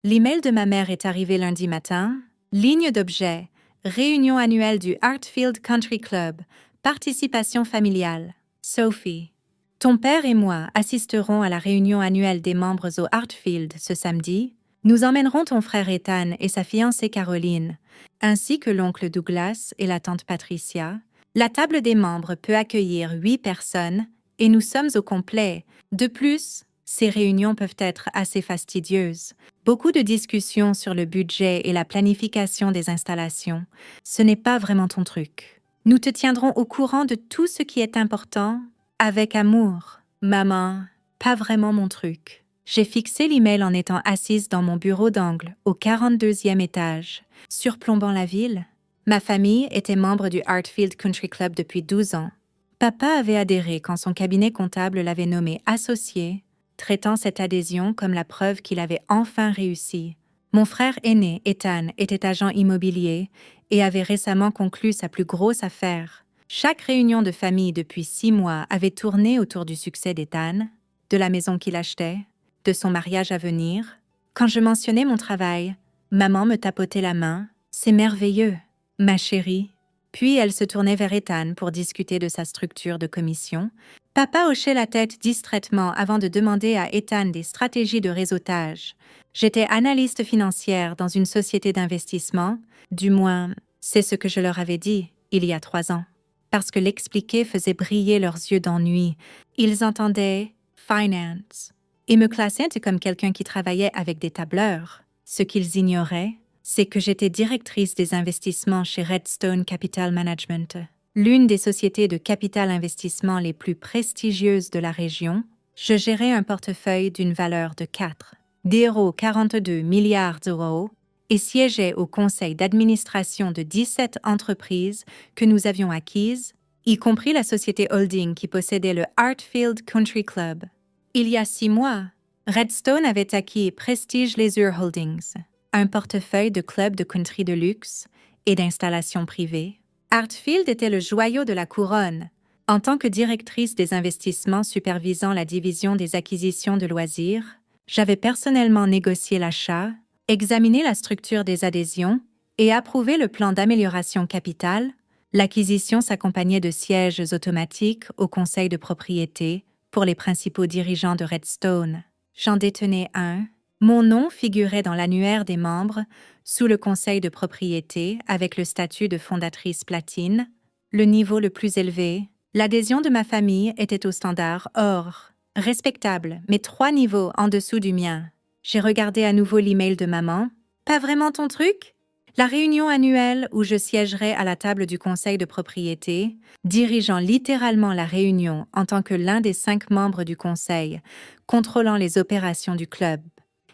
L'email de ma mère est arrivé lundi matin. Ligne d'objet. Réunion annuelle du Hartfield Country Club. Participation familiale. Sophie. Ton père et moi assisterons à la réunion annuelle des membres au Hartfield ce samedi. Nous emmènerons ton frère Ethan et sa fiancée Caroline, ainsi que l'oncle Douglas et la tante Patricia. La table des membres peut accueillir 8 personnes et nous sommes au complet. De plus, ces réunions peuvent être assez fastidieuses. Beaucoup de discussions sur le budget et la planification des installations. Ce n'est pas vraiment ton truc. Nous te tiendrons au courant de tout ce qui est important, avec amour. Maman, pas vraiment mon truc. J'ai fixé l'email en étant assise dans mon bureau d'angle, au 42e étage, surplombant la ville. Ma famille était membre du Hartfield Country Club depuis 12 ans. Papa avait adhéré quand son cabinet comptable l'avait nommé associé, traitant cette adhésion comme la preuve qu'il avait enfin réussi. Mon frère aîné, Ethan, était agent immobilier et avait récemment conclu sa plus grosse affaire. Chaque réunion de famille depuis 6 mois avait tourné autour du succès d'Ethan, de la maison qu'il achetait, de son mariage à venir. Quand je mentionnais mon travail, maman me tapotait la main. « C'est merveilleux, ma chérie ». Puis elle se tournait vers Ethan pour discuter de sa structure de commission. Papa hochait la tête distraitement avant de demander à Ethan des stratégies de réseautage. J'étais analyste financière dans une société d'investissement, du moins, c'est ce que je leur avais dit il y a 3 ans. Parce que l'expliquer faisait briller leurs yeux d'ennui. Ils entendaient « finance » et me classaient comme quelqu'un qui travaillait avec des tableurs. Ce qu'ils ignoraient, c'est que j'étais directrice des investissements chez Redstone Capital Management, l'une des sociétés de capital investissement les plus prestigieuses de la région. Je gérais un portefeuille d'une valeur de 4,42 milliards d'euros et siégeais au conseil d'administration de 17 entreprises que nous avions acquises, y compris la société holding qui possédait le Hartfield Country Club. Il y a 6 mois, Redstone avait acquis Prestige Leisure Holdings, un portefeuille de clubs de country de luxe et d'installations privées. Hartfield était le joyau de la couronne. En tant que directrice des investissements supervisant la division des acquisitions de loisirs, j'avais personnellement négocié l'achat, examiné la structure des adhésions et approuvé le plan d'amélioration capitale. L'acquisition s'accompagnait de sièges automatiques au conseil de propriété pour les principaux dirigeants de Redstone. J'en détenais un. Mon nom figurait dans l'annuaire des membres sous le conseil de propriété avec le statut de fondatrice platine, le niveau le plus élevé. L'adhésion de ma famille était au standard or, respectable, mais 3 niveaux en dessous du mien. J'ai regardé à nouveau l'email de maman. Pas vraiment ton truc? La réunion annuelle où je siégerai à la table du conseil de propriété, dirigeant littéralement la réunion en tant que l'un des 5 membres du conseil, contrôlant les opérations du club.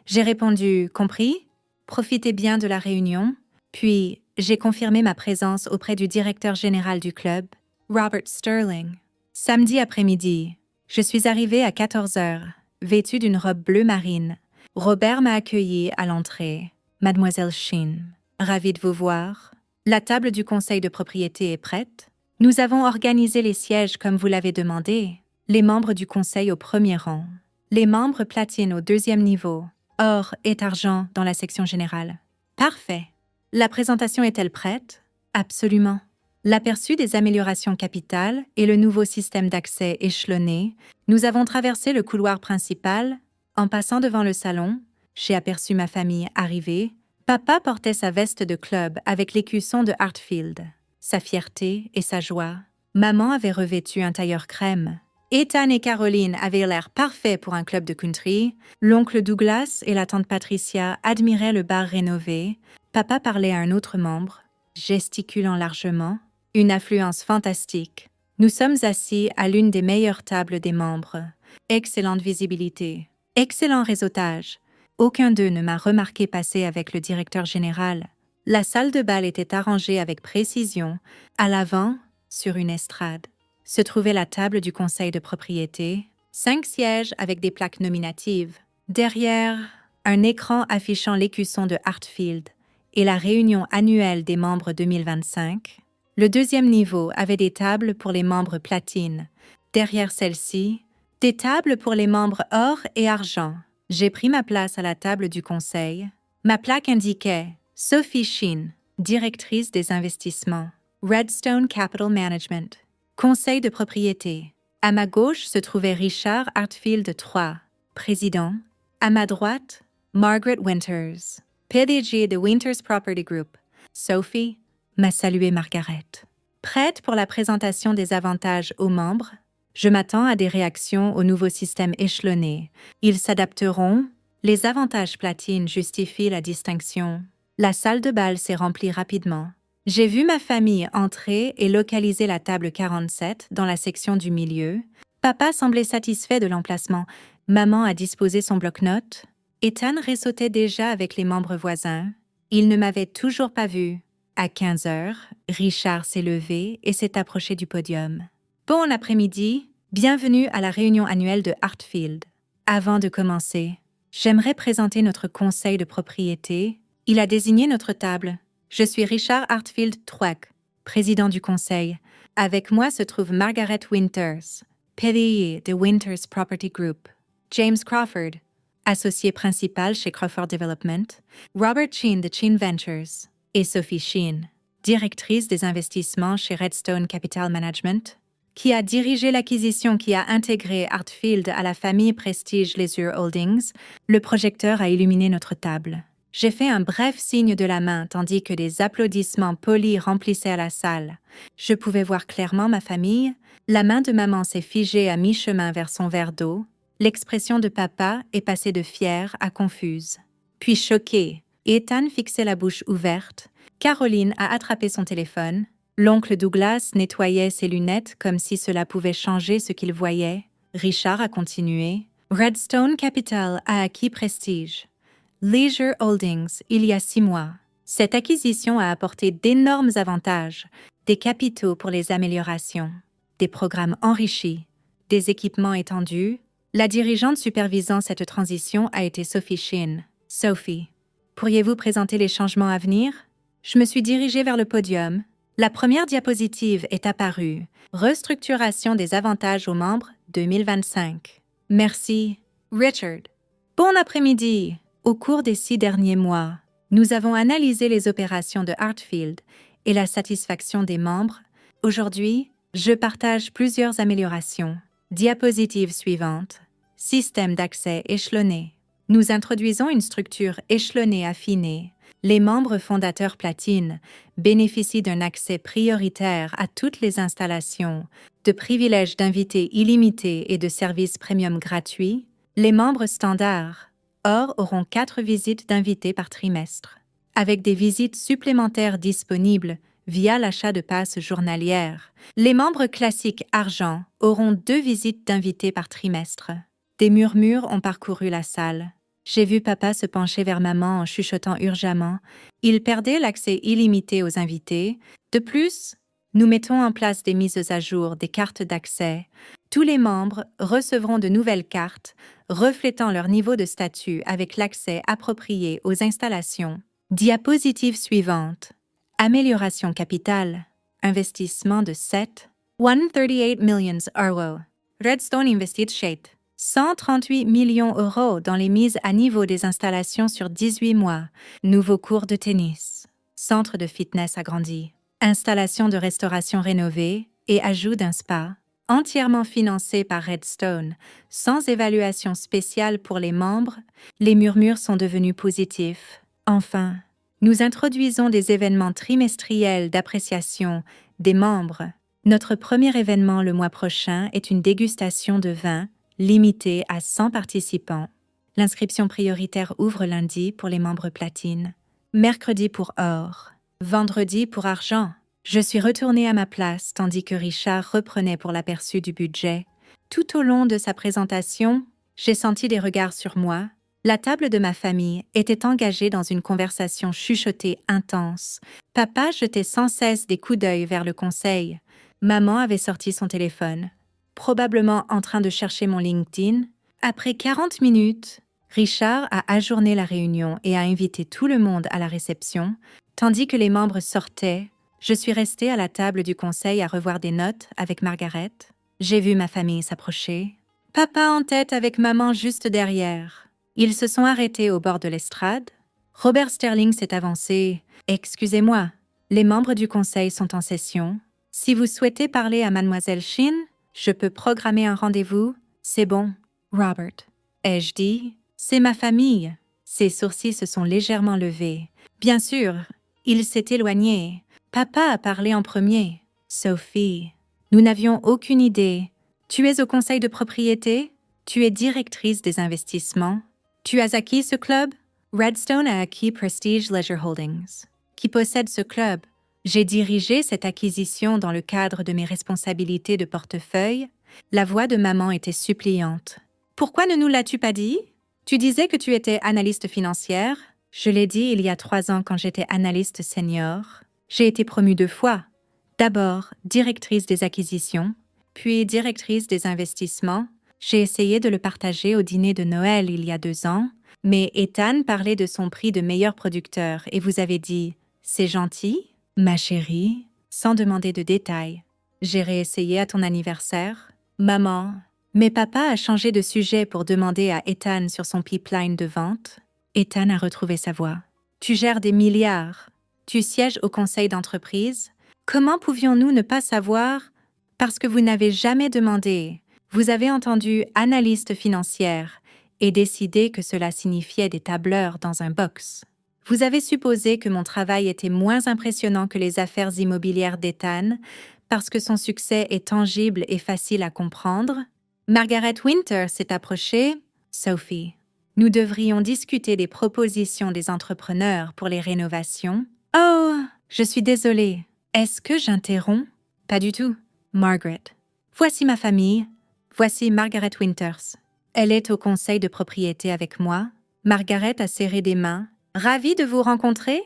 J'ai répondu « Compris ?» Profitez bien de la réunion. Puis, j'ai confirmé ma présence auprès du directeur général du club, Robert Sterling. Samedi après-midi, je suis arrivée à 14 heures, vêtue d'une robe bleu marine. Robert m'a accueillie à l'entrée. Mademoiselle Sheen, ravie de vous voir. La table du conseil de propriété est prête. Nous avons organisé les sièges comme vous l'avez demandé. Les membres du conseil au premier rang. Les membres platine au 2e niveau. Or et argent dans la section générale. Parfait. La présentation est-elle prête? Absolument. L'aperçu des améliorations capitales et le nouveau système d'accès échelonné, nous avons traversé le couloir principal. En passant devant le salon, j'ai aperçu ma famille arriver. Papa portait sa veste de club avec l'écusson de Hartfield, sa fierté et sa joie. Maman avait revêtu un tailleur crème. Ethan et Caroline avaient l'air parfaits pour un club de country. L'oncle Douglas et la tante Patricia admiraient le bar rénové. Papa parlait à un autre membre, gesticulant largement. Une affluence fantastique. Nous sommes assis à l'une des meilleures tables des membres. Excellente visibilité. Excellent réseautage. Aucun d'eux ne m'a remarqué passer avec le directeur général. La salle de bal était arrangée avec précision. À l'avant, sur une estrade, se trouvait la table du conseil de propriété, 5 sièges avec des plaques nominatives. Derrière, un écran affichant l'écusson de Hartfield et la réunion annuelle des membres 2025. Le 2e niveau avait des tables pour les membres platine. Derrière celles-ci, des tables pour les membres or et argent. J'ai pris ma place à la table du conseil. Ma plaque indiquait Sophie Sheen, directrice des investissements, Redstone Capital Management, conseil de propriété. À ma gauche se trouvait Richard Hartfield III, président. À ma droite, Margaret Winters, PDG de Winters Property Group. Sophie m'a salué Margaret. Prête pour la présentation des avantages aux membres? Je m'attends à des réactions au nouveau système échelonné. Ils s'adapteront. Les avantages platine justifient la distinction. La salle de bal s'est remplie rapidement. J'ai vu ma famille entrer et localiser la table 47 dans la section du milieu. Papa semblait satisfait de l'emplacement. Maman a disposé son bloc-notes. Ethan ressautait déjà avec les membres voisins. Il ne m'avait toujours pas vu. À 15 heures, Richard s'est levé et s'est approché du podium. Bon après-midi, bienvenue à la réunion annuelle de Hartfield. Avant de commencer, j'aimerais présenter notre conseil de propriété. Il a désigné notre table. Je suis Richard Hartfield III, président du conseil. Avec moi se trouve Margaret Winters, PDG de Winters Property Group, James Crawford, associé principal chez Crawford Development, Robert Sheen de Sheen Ventures et Sophie Sheen, directrice des investissements chez Redstone Capital Management, qui a dirigé l'acquisition qui a intégré Hartfield à la famille Prestige Leisure Holdings. Le projecteur a illuminé notre table. J'ai fait un bref signe de la main tandis que des applaudissements polis remplissaient la salle. Je pouvais voir clairement ma famille. La main de maman s'est figée à mi-chemin vers son verre d'eau. L'expression de papa est passée de fière à confuse. Puis choquée, Ethan fixait la bouche ouverte. Caroline a attrapé son téléphone. L'oncle Douglas nettoyait ses lunettes comme si cela pouvait changer ce qu'il voyait. Richard a continué. Redstone Capital a acquis Prestige Leisure Holdings il y a 6 mois. Cette acquisition a apporté d'énormes avantages, des capitaux pour les améliorations, des programmes enrichis, des équipements étendus. La dirigeante supervisant cette transition a été Sophie Sheen. Sophie, pourriez-vous présenter les changements à venir? Je me suis dirigée vers le podium. La première diapositive est apparue. Restructuration des avantages aux membres 2025. Merci, Richard. Bon après-midi. Au cours des 6 derniers mois, nous avons analysé les opérations de Hartfield et la satisfaction des membres. Aujourd'hui, je partage plusieurs améliorations. Diapositive suivante. Système d'accès échelonné. Nous introduisons une structure échelonnée affinée. Les membres fondateurs platine bénéficient d'un accès prioritaire à toutes les installations, de privilèges d'invités illimités et de services premium gratuits. Les membres standards, or, auront 4 visites d'invités par trimestre, avec des visites supplémentaires disponibles via l'achat de passes journalières. Les membres classiques argent auront 2 visites d'invités par trimestre. Des murmures ont parcouru la salle. J'ai vu papa se pencher vers maman en chuchotant urgemment. Il perdait l'accès illimité aux invités. De plus, nous mettons en place des mises à jour des cartes d'accès. Tous les membres recevront de nouvelles cartes reflétant leur niveau de statut avec l'accès approprié aux installations. Diapositive suivante. Amélioration capitale. Investissement de 138 millions €. Redstone investit 138 millions € dans les mises à niveau des installations sur 18 mois. Nouveau cours de tennis. Centre de fitness agrandi. Installation de restauration rénovée et ajout d'un spa. Entièrement financé par Redstone, sans évaluation spéciale pour les membres, les murmures sont devenus positifs. Enfin, nous introduisons des événements trimestriels d'appréciation des membres. Notre premier événement le mois prochain est une dégustation de vin limitée à 100 participants. L'inscription prioritaire ouvre lundi pour les membres platine, mercredi pour or, vendredi pour argent. Je suis retournée à ma place tandis que Richard reprenait pour l'aperçu du budget. Tout au long de sa présentation, j'ai senti des regards sur moi. La table de ma famille était engagée dans une conversation chuchotée intense. Papa jetait sans cesse des coups d'œil vers le conseil. Maman avait sorti son téléphone, probablement en train de chercher mon LinkedIn. Après 40 minutes, Richard a ajourné la réunion et a invité tout le monde à la réception, tandis que les membres sortaient. Je suis restée à la table du conseil à revoir des notes avec Margaret. J'ai vu ma famille s'approcher. Papa en tête avec maman juste derrière. Ils se sont arrêtés au bord de l'estrade. Robert Sterling s'est avancé. « Excusez-moi, les membres du conseil sont en session. Si vous souhaitez parler à mademoiselle Shin, je peux programmer un rendez-vous. C'est bon. » Robert. Ai-je dit? C'est ma famille. Ses sourcils se sont légèrement levés. Bien sûr, il s'est éloigné. Papa a parlé en premier. Sophie. Nous n'avions aucune idée. Tu es au conseil de propriété? Tu es directrice des investissements. Tu as acquis ce club? Redstone a acquis Prestige Leisure Holdings, qui possède ce club. J'ai dirigé cette acquisition dans le cadre de mes responsabilités de portefeuille. La voix de maman était suppliante. Pourquoi ne nous l'as-tu pas dit? Tu disais que tu étais analyste financière. Je l'ai dit il y a 3 ans quand j'étais analyste senior. J'ai été promue 2 fois. D'abord, directrice des acquisitions, puis directrice des investissements. J'ai essayé de le partager au dîner de Noël il y a 2 ans, mais Ethan parlait de son prix de meilleur producteur et vous avez dit « C'est gentil, ma chérie », sans demander de détails. J'ai réessayé à ton anniversaire. Maman, mais papa a changé de sujet pour demander à Ethan sur son pipeline de vente. Ethan a retrouvé sa voix. Tu gères des milliards. Tu sièges au conseil d'entreprise. Comment pouvions-nous ne pas savoir? Parce que vous n'avez jamais demandé. Vous avez entendu analyste financière et décidé que cela signifiait des tableurs dans un box. Vous avez supposé que mon travail était moins impressionnant que les affaires immobilières d'Ethan parce que son succès est tangible et facile à comprendre. Margaret Winter s'est approchée. Sophie. Nous devrions discuter des propositions des entrepreneurs pour les rénovations. Oh, je suis désolée. Est-ce que j'interromps? Pas du tout. Margaret. Voici ma famille. Voici Margaret Winters. Elle est au conseil de propriété avec moi. Margaret a serré des mains. Ravie de vous rencontrer?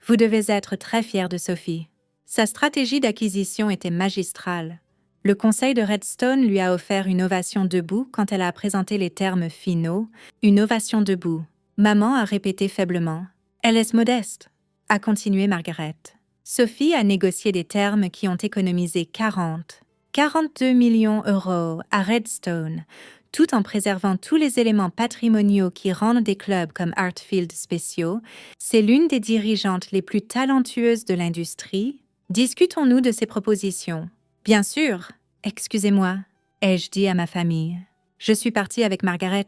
Vous devez être très fière de Sophie. Sa stratégie d'acquisition était magistrale. Le conseil de Redstone lui a offert une ovation debout quand elle a présenté les termes finaux. Une ovation debout. Maman a répété faiblement. Elle est modeste, a continué Margaret. Sophie a négocié des termes qui ont économisé 42 millions € à Redstone, tout en préservant tous les éléments patrimoniaux qui rendent des clubs comme Artfield spéciaux. C'est l'une des dirigeantes les plus talentueuses de l'industrie. Discutons-nous de ces propositions. Bien sûr. Excusez-moi, ai-je dit à ma famille. Je suis partie avec Margaret,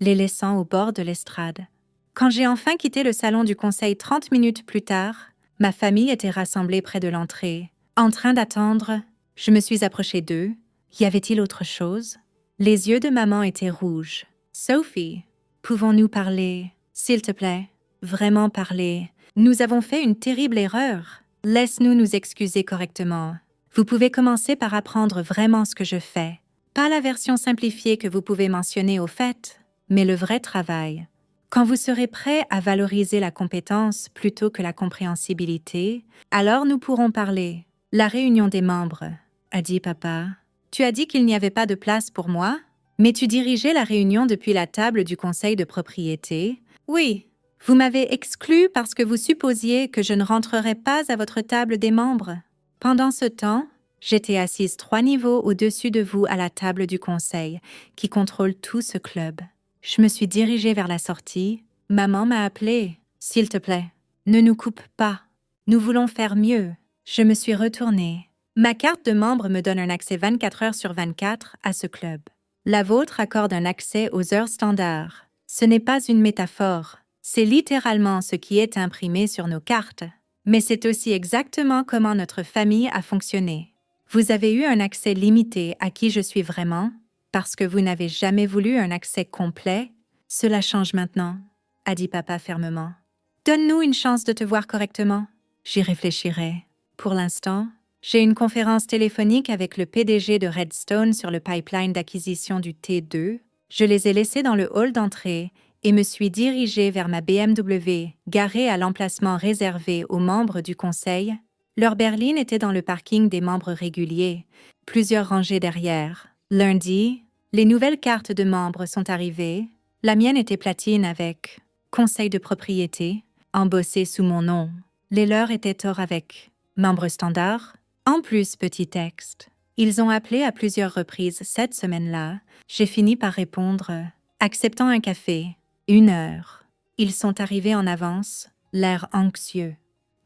les laissant au bord de l'estrade. Quand j'ai enfin quitté le salon du conseil 30 minutes plus tard, ma famille était rassemblée près de l'entrée. En train d'attendre, je me suis approchée d'eux. Y avait-il autre chose? Les yeux de maman étaient rouges. Sophie, pouvons-nous parler? S'il te plaît, vraiment parler. Nous avons fait une terrible erreur. Laisse-nous nous excuser correctement. Vous pouvez commencer par apprendre vraiment ce que je fais. Pas la version simplifiée que vous pouvez mentionner au fait, mais le vrai travail. Quand vous serez prêt à valoriser la compétence plutôt que la compréhensibilité, alors nous pourrons parler. La réunion des membres, a dit papa. Tu as dit qu'il n'y avait pas de place pour moi, mais tu dirigeais la réunion depuis la table du conseil de propriété. Oui, vous m'avez exclu parce que vous supposiez que je ne rentrerais pas à votre table des membres. Pendant ce temps, j'étais assise 3 niveaux au-dessus de vous à la table du conseil, qui contrôle tout ce club. Je me suis dirigée vers la sortie. Maman m'a appelée. « S'il te plaît, ne nous coupe pas. Nous voulons faire mieux. » Je me suis retournée. Ma carte de membre me donne un accès 24 heures sur 24 à ce club. La vôtre accorde un accès aux heures standards. Ce n'est pas une métaphore. C'est littéralement ce qui est imprimé sur nos cartes. Mais c'est aussi exactement comment notre famille a fonctionné. Vous avez eu un accès limité à qui je suis vraiment, parce que vous n'avez jamais voulu un accès complet. Cela change maintenant, a dit papa fermement. Donne-nous une chance de te voir correctement. J'y réfléchirai. Pour l'instant, j'ai une conférence téléphonique avec le PDG de Redstone sur le pipeline d'acquisition du T2. Je les ai laissés dans le hall d'entrée et me suis dirigée vers ma BMW, garée à l'emplacement réservé aux membres du conseil. Leur berline était dans le parking des membres réguliers, plusieurs rangées derrière. Lundi, les nouvelles cartes de membres sont arrivées. La mienne était platine avec « Conseil de propriété », embossé sous mon nom. Les leurs étaient or avec « Membre standard ». En plus, petit texte. Ils ont appelé à plusieurs reprises cette semaine-là. J'ai fini par répondre « Acceptant un café ». 1 heure. Ils sont arrivés en avance, l'air anxieux.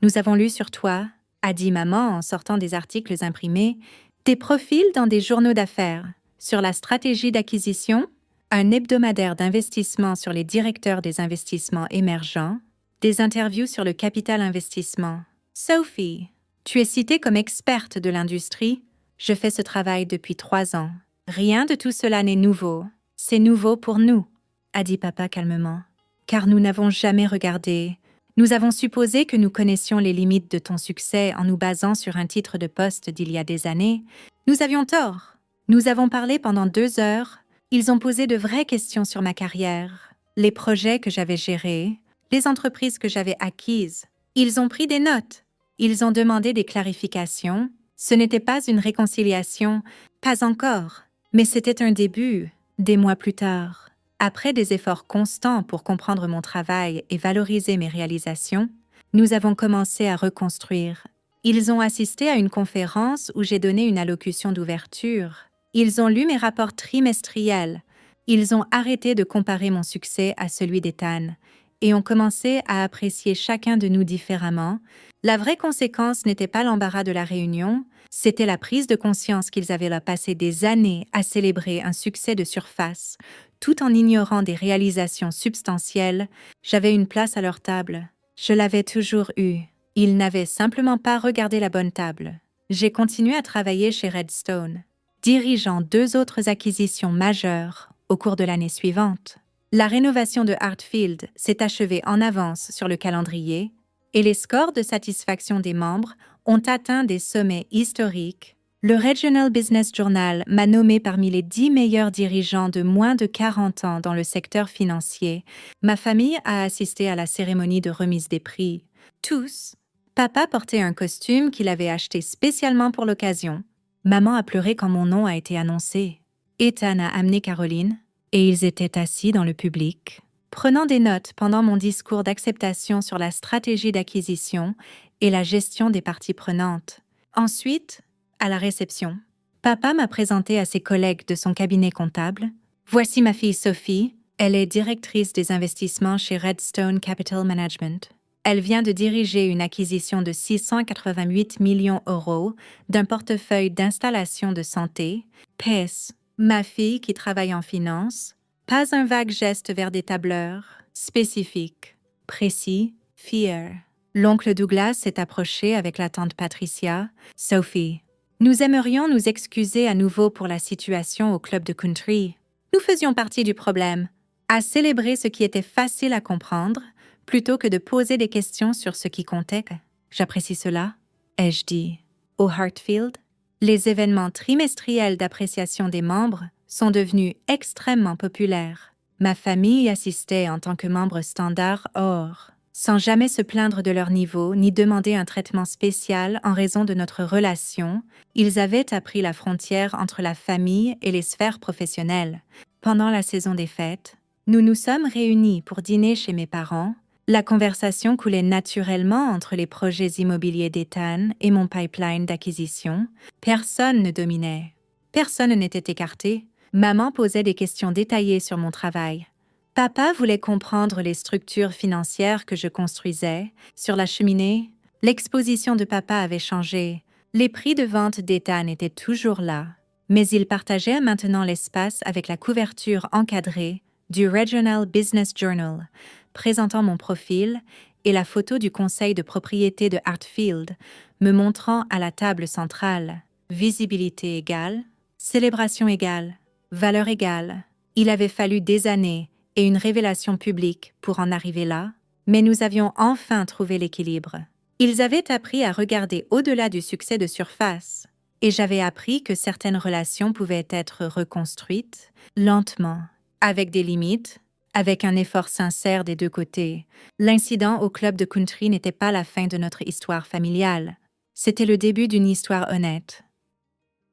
Nous avons lu sur toi, a dit maman en sortant des articles imprimés, des profils dans des journaux d'affaires, sur la stratégie d'acquisition, un hebdomadaire d'investissement sur les directeurs des investissements émergents, des interviews sur le capital investissement. Sophie, tu es citée comme experte de l'industrie. Je fais ce travail depuis 3 ans. Rien de tout cela n'est nouveau. C'est nouveau pour nous, a dit papa calmement, car nous n'avons jamais regardé. Nous avons supposé que nous connaissions les limites de ton succès en nous basant sur un titre de poste d'il y a des années. Nous avions tort. Nous avons parlé pendant 2 heures. Ils ont posé de vraies questions sur ma carrière, les projets que j'avais gérés, les entreprises que j'avais acquises. Ils ont pris des notes. Ils ont demandé des clarifications. Ce n'était pas une réconciliation, pas encore, mais c'était un début, des mois plus tard. Après des efforts constants pour comprendre mon travail et valoriser mes réalisations, nous avons commencé à reconstruire. Ils ont assisté à une conférence où j'ai donné une allocution d'ouverture. Ils ont lu mes rapports trimestriels. Ils ont arrêté de comparer mon succès à celui d'Ethan et ont commencé à apprécier chacun de nous différemment. La vraie conséquence n'était pas l'embarras de la réunion, c'était la prise de conscience qu'ils avaient là passé des années à célébrer un succès de surface, tout en ignorant des réalisations substantielles. J'avais une place à leur table. Je l'avais toujours eue. Ils n'avaient simplement pas regardé la bonne table. J'ai continué à travailler chez Redstone, dirigeant 2 autres acquisitions majeures au cours de l'année suivante. La rénovation de Hartfield s'est achevée en avance sur le calendrier et les scores de satisfaction des membres ont atteint des sommets historiques. Le Regional Business Journal m'a nommé parmi les 10 meilleurs dirigeants de moins de 40 ans dans le secteur financier. Ma famille a assisté à la cérémonie de remise des prix. Tous. Papa portait un costume qu'il avait acheté spécialement pour l'occasion. Maman a pleuré quand mon nom a été annoncé. Ethan a amené Caroline, et ils étaient assis dans le public, prenant des notes pendant mon discours d'acceptation sur la stratégie d'acquisition et la gestion des parties prenantes. Ensuite, à la réception, papa m'a présenté à ses collègues de son cabinet comptable. Voici ma fille Sophie, elle est directrice des investissements chez Redstone Capital Management. Elle vient de diriger une acquisition de 688 millions d'euros d'un portefeuille d'installations de santé. PS, ma fille qui travaille en finance, pas un vague geste vers des tableurs, spécifiques, précis, fiers. L'oncle Douglas s'est approché avec la tante Patricia. Sophie, nous aimerions nous excuser à nouveau pour la situation au club de country. Nous faisions partie du problème, à célébrer ce qui était facile à comprendre, plutôt que de poser des questions sur ce qui comptait. J'apprécie cela, ai-je dit. Au Hartfield, les événements trimestriels d'appréciation des membres sont devenus extrêmement populaires. Ma famille y assistait en tant que membre standard or, sans jamais se plaindre de leur niveau ni demander un traitement spécial en raison de notre relation. Ils avaient appris la frontière entre la famille et les sphères professionnelles. Pendant la saison des fêtes, nous nous sommes réunis pour dîner chez mes parents. La conversation coulait naturellement entre les projets immobiliers d'Ethan et mon pipeline d'acquisition. Personne ne dominait. Personne n'était écarté. Maman posait des questions détaillées sur mon travail. Papa voulait comprendre les structures financières que je construisais. Sur la cheminée, l'exposition de papa avait changé. Les prix de vente d'Ethan étaient toujours là. Mais il partageait maintenant l'espace avec la couverture encadrée du Regional Business Journal, présentant mon profil et la photo du conseil de propriété de Hartfield, me montrant à la table centrale. Visibilité égale, célébration égale, valeur égale. Il avait fallu des années et une révélation publique pour en arriver là, mais nous avions enfin trouvé l'équilibre. Ils avaient appris à regarder au-delà du succès de surface, et j'avais appris que certaines relations pouvaient être reconstruites lentement, avec des limites, avec un effort sincère des deux côtés. L'incident au club de country n'était pas la fin de notre histoire familiale. C'était le début d'une histoire honnête.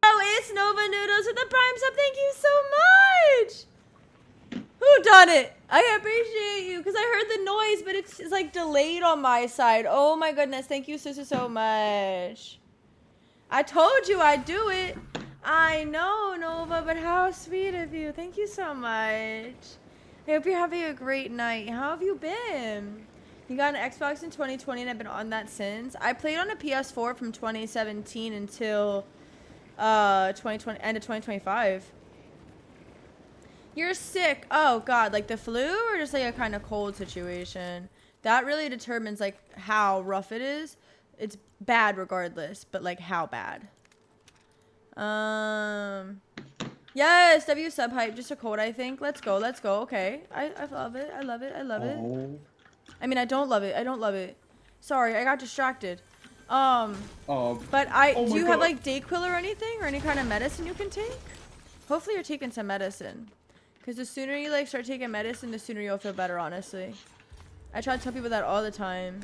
Oh, it's Nova Noodles with the Prime sub. Thank you so much. Who done it? I appreciate you because I heard the noise, but it's like delayed on my side. Oh my goodness. Thank you so much. I told you I'd do it. I know, Nova, but how sweet of you. Thank you so much. I hope you're having a great night. How have you been? You got an Xbox in 2020 and I've been on that since. I played on a PS4 from 2017 until 2020, end of 2025. You're sick. Oh god, like the flu or just like a kind of cold situation? That really determines like how rough it is. It's bad regardless, but like how bad? Yes, W sub hype, just a cold I think. Let's go, let's go. Okay. I love it. I love it. I love it. I mean, I don't love it. I don't love it. Sorry, I got distracted. But do you have like Dayquil or anything or any kind of medicine you can take? Hopefully you're taking some medicine. Because the sooner you like start taking medicine, the sooner you'll feel better, honestly. I try to tell people that all the time.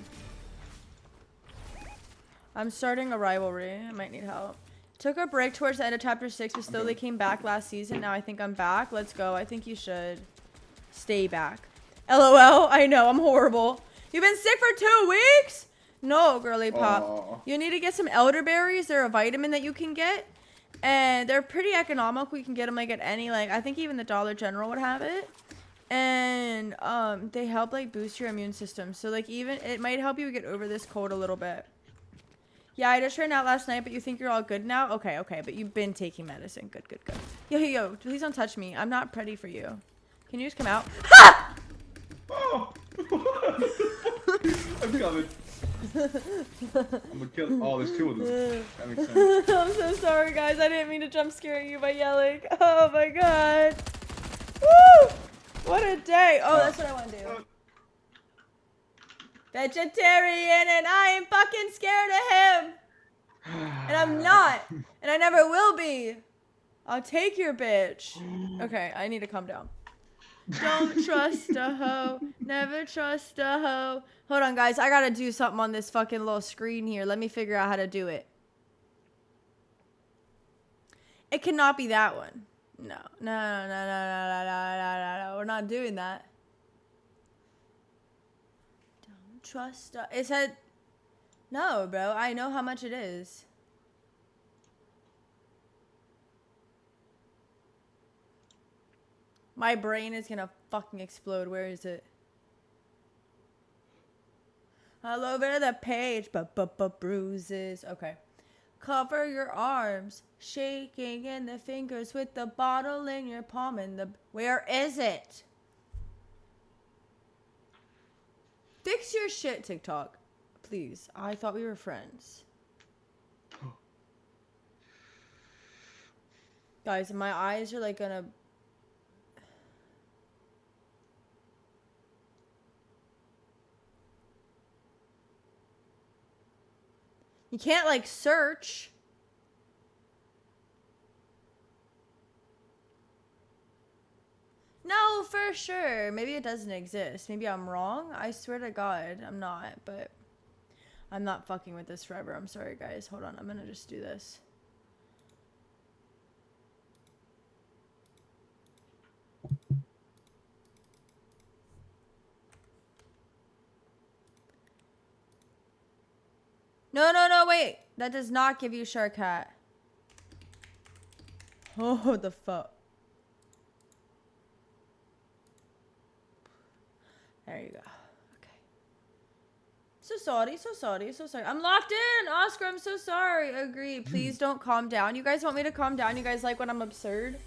I'm starting a rivalry. I might need help. Took a break towards the end of chapter 6, but slowly came back last season. Now I think I'm back. Let's go. I think you should stay back. LOL. I know. I'm horrible. You've been sick for 2 weeks? No, girly pop. Aww. You need to get some elderberries. They're a vitamin that you can get. And they're pretty economical. You can get them like at any, like, I think even the Dollar General would have it. And they help like boost your immune system. So like even, it might help you get over this cold a little bit. Yeah, I just ran out last night, but you think you're all good now? Okay, okay, but you've been taking medicine. Good, good, good. Yo, please don't touch me. I'm not ready for you. Can you just come out? Ha! Oh! I'm coming. I'm gonna kill. Oh, there's 2 of them. That makes sense. I'm so sorry, guys. I didn't mean to jump scare you by yelling. Oh my god. Woo! What a day. Oh, that's what I want to do. Vegetarian, and I am fucking scared of him. And I'm not. And I never will be. I'll take your bitch. Okay, I need to calm down. Don't trust a hoe. Never trust a hoe. Hold on, guys. I gotta do something on this fucking little screen here. Let me figure out how to do it. It cannot be that one. No. No. We're not doing that. Don't trust a... It said... No, bro. I know how much it is. My brain is gonna fucking explode. Where is it? All over the page, but bruises. Okay. Cover your arms, shaking in the fingers with the bottle in your palm and the... Where is it? Fix your shit, TikTok. Please. I thought we were friends. Guys, my eyes are like gonna... You can't, like, search. No, for sure. Maybe it doesn't exist. Maybe I'm wrong. I swear to God, I'm not. But I'm not fucking with this forever. I'm sorry, guys. Hold on. I'm gonna just do this. No, wait. That does not give you Shark Hat. Oh, the fuck. There you go. Okay. So sorry. I'm locked in. Oscar, I'm so sorry. Agree. Please don't calm down. You guys want me to calm down? You guys like when I'm absurd?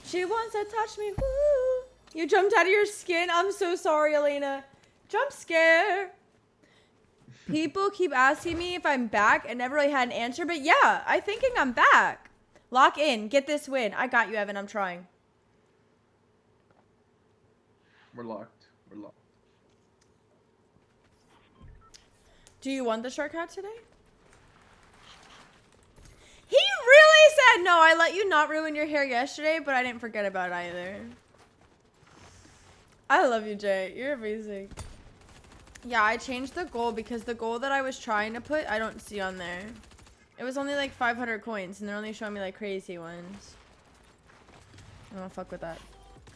She wants to touch me. Woo. You jumped out of your skin. I'm so sorry, Elena. Jump scare. People keep asking me if I'm back and never really had an answer, but yeah, I'm thinking I'm back. Lock in. Get this win. I got you, Evan. I'm trying. We're locked. We're locked. Do you want the shark hat today? He really said no. I let you not ruin your hair yesterday, but I didn't forget about it either. I love you, Jay. You're amazing. Yeah, I changed the goal because the goal that I was trying to put, I don't see on there. It was only like 500 coins, and they're only showing me like crazy ones. I don't fuck with that.